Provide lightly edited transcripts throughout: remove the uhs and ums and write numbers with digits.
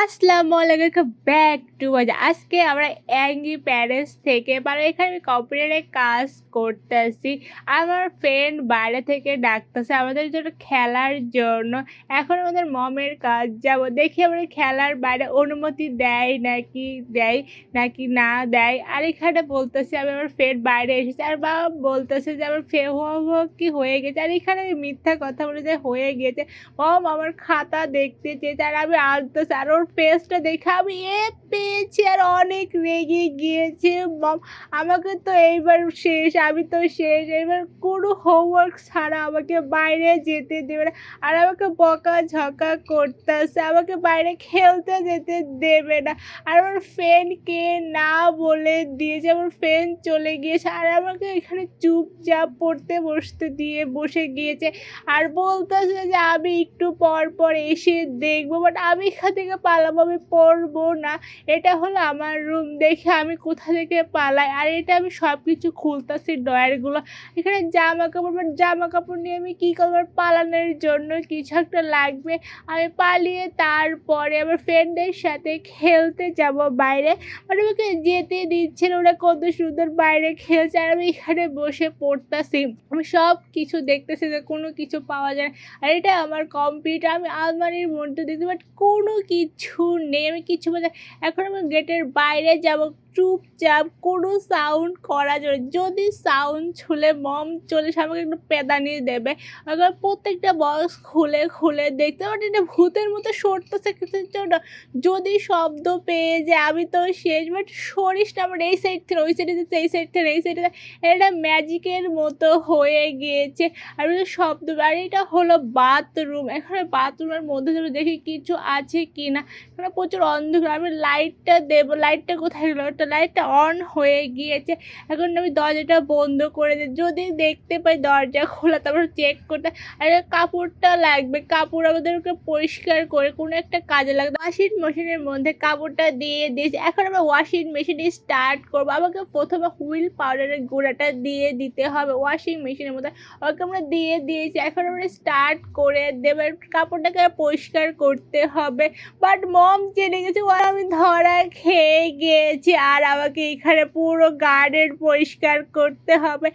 আসসালামু আলাইকুম back to আজকে আমরা অ্যাঙ্গি প্যারিস থেকে এখানে আমি কম্পিউটারে কাজ করতেছি। আমার ফ্রেন্ড বাইরে থেকে ডাকতেছে আমাদের জন্য খেলার জন্য। এখন আমাদের মমের কাজ যাব, দেখি আমরা খেলার বাইরে অনুমতি দেয় নাকি না দেয়। আর এখানে বলতেছে আমি আমার ফ্রেন্ড বাইরে এসেছে, আর বাবা বলতেছে যে আমার কি হয়ে গেছে। আর এখানে আমি মিথ্যা কথা বলে যে হয়ে গেছে। মম আমার খাতা দেখতে চেয়েছে, আর আমি আনতেছি, আর ওর ফেসটা দেখে আমি পেয়েছি আর অনেক রেগে গিয়েছে। মম আমাকে তো এইবার শেষ, আমি তো শেষ, এবার কোনো হোমওয়ার্ক ছাড়া আমাকে বাইরে যেতে দেবে না। আর আমাকে বকাঝকা করতেছে, আমাকে বাইরে খেলতে যেতে দেবে না। আর আমার ফ্রেন্ডকে না বলে দিয়েছে, আমার ফ্রেন্ড চলে গিয়েছে, আর আমাকে এখানে চুপচাপ পড়তে বসে গিয়েছে। আর বলতেছে যে আমি একটু পর পর এসে দেখবো, বাট আমি এখান থেকে পালাবো, আমি পড়বো না। এটা হলো আমার রুম, দেখে আমি কোথা থেকে পালাই। আর এটা আমি সব কিছু খুলতেছি ড্রয়ারগুলো, এখানে জামা কাপড় নিয়ে আমি কী করবো? পালানোর জন্য কিছু একটা লাগবে। আমি পালিয়ে তারপরে আমার ফ্রেন্ডের সাথে খেলতে যাব বাইরে, মানে আমাকে যেতে দিচ্ছে না। ওরা কত সুন্দর বাইরে খেলছে, আর আমি এখানে বসে পড়তেছি। আমি সব কিছু দেখতেছি যে কোনো কিছু পাওয়া যায় না। আর এটা আমার কম্পিউটার, আমি আলমারির মধ্যে দেখতে, বাট কোনো কিছু নেই, আমি কিছু এখন আমি গেটের বাইরে যাব চুপচাপ, কোনো সাউন্ড করা যাবে। যদি সাউন্ড শুনে মম চলে এসে আমাকে একটু পেদানি দেবে। এখন প্রত্যেকটা বক্স খুলে খুলে দেখতে, বাট এটা ভূতের মতো সরতেছে কিছুর জন্য। যদি শব্দ পেয়ে যায় আমি তো শেষ। বাট সরিস না, আমার এই সাইড থেকে ওই সাইডে যাচ্ছে, এই সাইড থেকে এই সাইডে, এটা ম্যাজিকের মতো হয়ে গিয়েছে। আর শব্দ, আর এটা হলো বাথরুম। এখানে বাথরুমের মধ্যে যাবে দেখি কিছু আছে কি না। এখানে প্রচুর অন্ধকার, আমি লাইটটা দেবো, লাইটটা কোথায় গেলো? একটা লাইটটা অন হয়ে গিয়েছে। এখন আমি দরজাটা বন্ধ করে দিই, যদি দেখতে পাই দরজা খোলা তারপর চেক করতে। আর কাপড়টা লাগবে, কাপড় আমাদেরকে পরিষ্কার করে কোনো একটা কাজে লাগবে। ওয়াশিং মেশিনের মধ্যে কাপড়টা দিয়ে দিয়েছি, এখন আমরা ওয়াশিং মেশিনে স্টার্ট করবো। আমাকে প্রথমে হুইল পাউডারের গুঁড়াটা দিয়ে দিতে হবে ওয়াশিং মেশিনের মধ্যে, ওকে আমরা দিয়ে দিয়েছি। এখন আমরা স্টার্ট করে দেবে, কাপড়টাকে পরিষ্কার করতে হবে। বাট মম জেনে গেছে, ও আমি ধরা খেয়ে গিয়েছি। আর আমাকে এখানে পুরো গার্ডেন পরিষ্কার করতে হবে,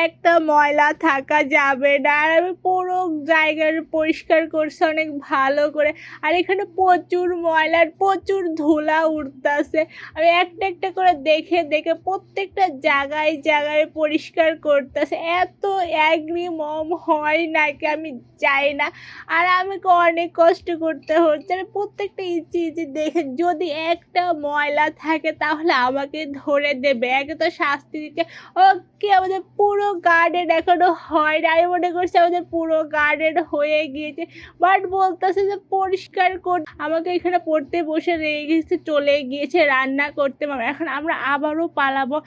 একটা ময়লা থাকা যাবে না। আর আমি পুরো জায়গা পরিষ্কার করছি অনেক ভালো করে। আর এখানে প্রচুর ময়লার প্রচুর ধুলা উঠতেছে, আমি একটা একটা করে দেখে দেখে প্রত্যেকটা জায়গায় জায়গায় পরিষ্কার করতেছে। এত অ্যাগ্রি মম হয় নাকি আমি চাই না। আর আমাকে অনেক কষ্ট করতে হচ্ছে, আমি প্রত্যেকটা ইঞ্চি ইঞ্চি দেখে, যদি একটা ময়লা থাকে তাহলে আমাকে ধরে দেবে, একে তো শাস্তি দিচ্ছে। ওকে আমাদের পুরো গার্ডেন এখনো হয় না, আমি মনে করছি আমাদের পুরো গার্ডেন হয়ে গিয়েছে। বাট বলতেছে যে পরিষ্কার কর, আমাকে এখানে পড়তে বসে রেখে চলে গিয়েছে রান্না করতে। এখন আমরা আবারও পালাবো,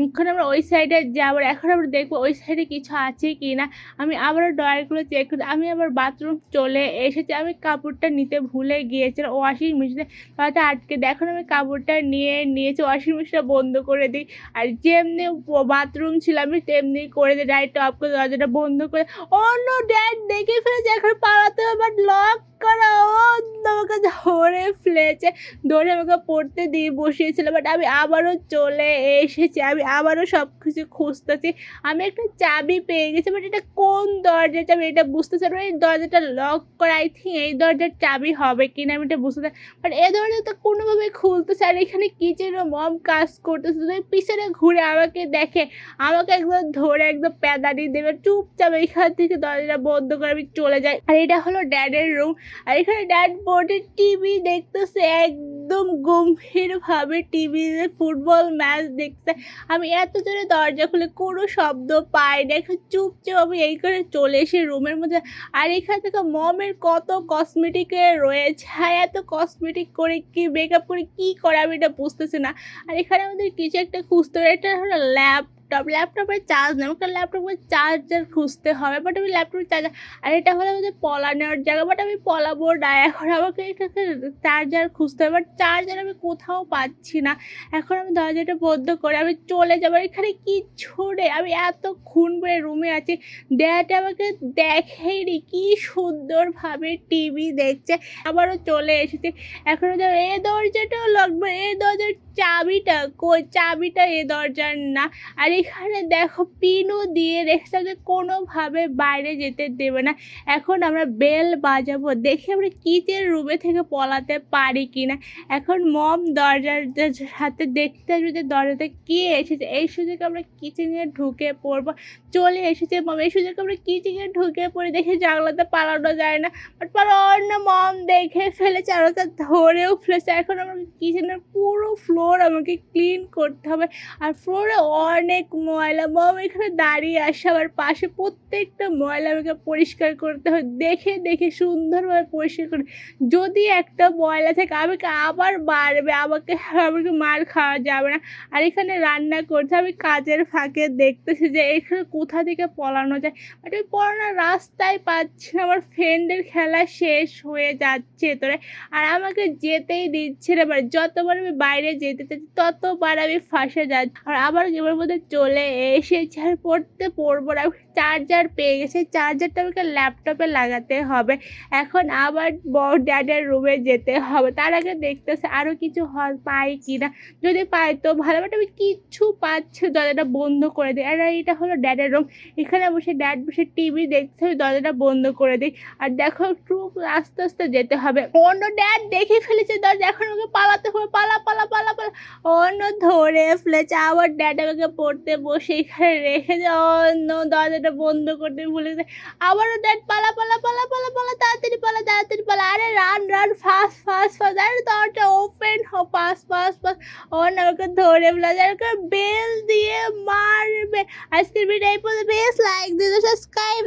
এখন আমরা ওই সাইডে যাবো। এখন আমরা দেখবো ওই সাইডে কিছু আছে কি না। আমি আবারও ড্রয়ারগুলো চেক করি, আমি আবার বাথরুম চলে এসেছি। আমি কাপড়টা নিতে ভুলে গিয়েছিলাম ওয়াশিং মেশিনে, তাতে আটকে দেয়। এখন আমি কাপড়টা নিয়েছি, ওয়াশিং মেশিনটা বন্ধ করে দিই। আর যেমনি বাথরুম ছিল আমি তেমনি করে দিই, লাইটটা অফ করে দরজাটা বন্ধ করে। অন্য ড্যাড দেখে ফেলেছে, এখন পালাতে হবে, বাট লক করা। আমাকে ধরে ফেলেছে, ধরে আমাকে পড়তে দিয়ে বসিয়েছিল। বাট আমি আবারও চলে এসেছি, আমি আবারও সব কিছু খুঁজতেছি। আমি একটা চাবি পেয়ে গেছি, বাট এটা কোন দরজার চাবি এটা বুঝতেছি না। এই দরজাটা লক করা, আই থিঙ্ক এই দরজার চাবি হবে কিনা আমি এটা বুঝতে, বাট এই দরজা তো কোনোভাবে খুলতেছে। আর এখানে কিচেনের মম কাজ করতেছে, তুমি পিছনে ঘুরে আমাকে দেখে, আমাকে একদম ধরে একদম প্যাদানি দেবে। চুপচাপ এখান থেকে দরজাটা বন্ধ করে আমি চলে যাই। আর এটা হলো ড্যাডের রুম, আর এখানে ড্যাড বোর্ডে টিভি দেখতেছে, একদম গম্ভীরভাবে টিভিতে ফুটবল ম্যাচ দেখতে। আমি এত জোরে দরজা খুলে কোনো শব্দ পাই না, এখন চুপচাপ আমি এই করে চলে এসে রুমের মধ্যে। আর এখান থেকে মমের কত কসমেটিকের রয়েছে, আর এত কসমেটিক করে কি মেকআপ করে কি করে আমি এটা বুঝতেছি না। আর এখানে আমাদের কিছু একটা খুঁজতে হবে, এটা হলো ল্যাপটপ। ল্যাপটপের চার্জ নেই। আমাকে ল্যাপটপের চার্জার খুঁজতে হবে। বাট আমি ল্যাপটপের চার্জার আর এটা হলো আমাদের পলানোর জায়গা। বাট আমি পলাবো না। এখন আমাকে এটাকে চার্জার খুঁজতে হবে। বাট চার্জার আমি কোথাও পাচ্ছি না। এখন আমি দরজাটা বন্ধ করে আমি চলে যাবো। এখানে কিচ্ছু নেই। আমি এতক্ষণ ধরে রুমে আছি। ড্যাড আমাকে দেখেইনি। কি সুন্দরভাবে টিভি দেখছে। আবারও চলে এসেছে। এখন এ দরজাটাও লাগবে। এই দরজার চাবিটা কই? চাবিটা এ দরজার না। আর এখানে দেখো পিনও দিয়ে রেখেছে, যে কোনোভাবে বাইরে যেতে দেবে না। এখন আমরা বেল বাজাবো, দেখি আমরা কিচেন রুমে থেকে পলাতে পারি কিনা। এখন মম দরজার সাথে দেখতে আসবে যে দরজাতে কে এসেছে। এই সুযোগে আমরা কিচেনে ঢুকে পড়বো। চলে এসেছে মম। এই সুযোগে আমরা কিচেনে ঢুকে পড়ে দেখি জানলাতে পালানো যায় না। বাট পালানোর না, মম দেখে ফেলেছে আর ওকে ধরেও ফেলেছে। এখন আমাকে কিচেনের পুরো ফ্লোর আমাকে ক্লিন করতে হবে। আর ফ্লোরে অনেক ময়লা। মম এখানে দাঁড়িয়ে আসে আমার পাশে। প্রত্যেকটা ময়লা আমাকে পরিষ্কার করতে হয়। দেখে দেখে সুন্দরভাবে পরিষ্কার করে। যদি একটা ময়লা থাকে আমাকে আবার মারবে। আমাকে মার খাওয়া যাবে না। আর এখানে রান্না করছে। আমি কাজের ফাঁকে দেখতেছি যে এখানে কোথা থেকে পলানো যায়। বাট আমি পলানোর রাস্তায় পাচ্ছি না। আমার ফ্রেন্ডের খেলা শেষ হয়ে যাচ্ছে এতরে। আর আমাকে যেতেই দিচ্ছে না। এবার যতবার আমি বাইরে যেতে চাচ্ছি ততবার আমি ফাঁসে যাচ্ছি। আর আবার গেমের মধ্যে চলে এসেছি। আর পড়বো না। চার্জার পেয়ে গেছে। চার্জারটা আমাকে ল্যাপটপে লাগাতে হবে। এখন আবার ড্যাডের রুমে যেতে হবে। তার আগে দেখতেছে আরও কিছু পাই কি না। যদি পাই তো ভালো। বাট আমি কিচ্ছু পাচ্ছি। দরজাটা বন্ধ করে দিই। আর এটা হলো ড্যাডের রুম। এখানে বসে ড্যাড বসে টিভি দেখতে হবে। দরজাটা বন্ধ করে দিই। আর দেখো একটু আস্তে আস্তে যেতে হবে। অন্য ড্যাড দেখে ফেলেছে দরজা। এখন আমাকে পালাতে হবে। পালা পালা পালা পালা। অন্য ধরে ফেলেছে। আবার ড্যাড আমাকে পড়তে বসে এখানে রেখেছে। অন্য দরজাটা বন্ধ করতে ভুলে গেছে। আবারও ড্যাড পালা পালা পালা পালা পালা, তাড়াতাড়ি পালা তাড়াতাড়ি পালা। আরে run run, fast fast fast. আরে দরজা ওপেন ফাস্ট ফাস্ট ফাস্ট। অন্য আমাকে ধরে ফেলেছে। আমাকে বেল দিয়ে মারবে। আজকের ভিডিও এই পর্যন্ত। বেশ লাইক দিও, সাবস্ক্রাইব।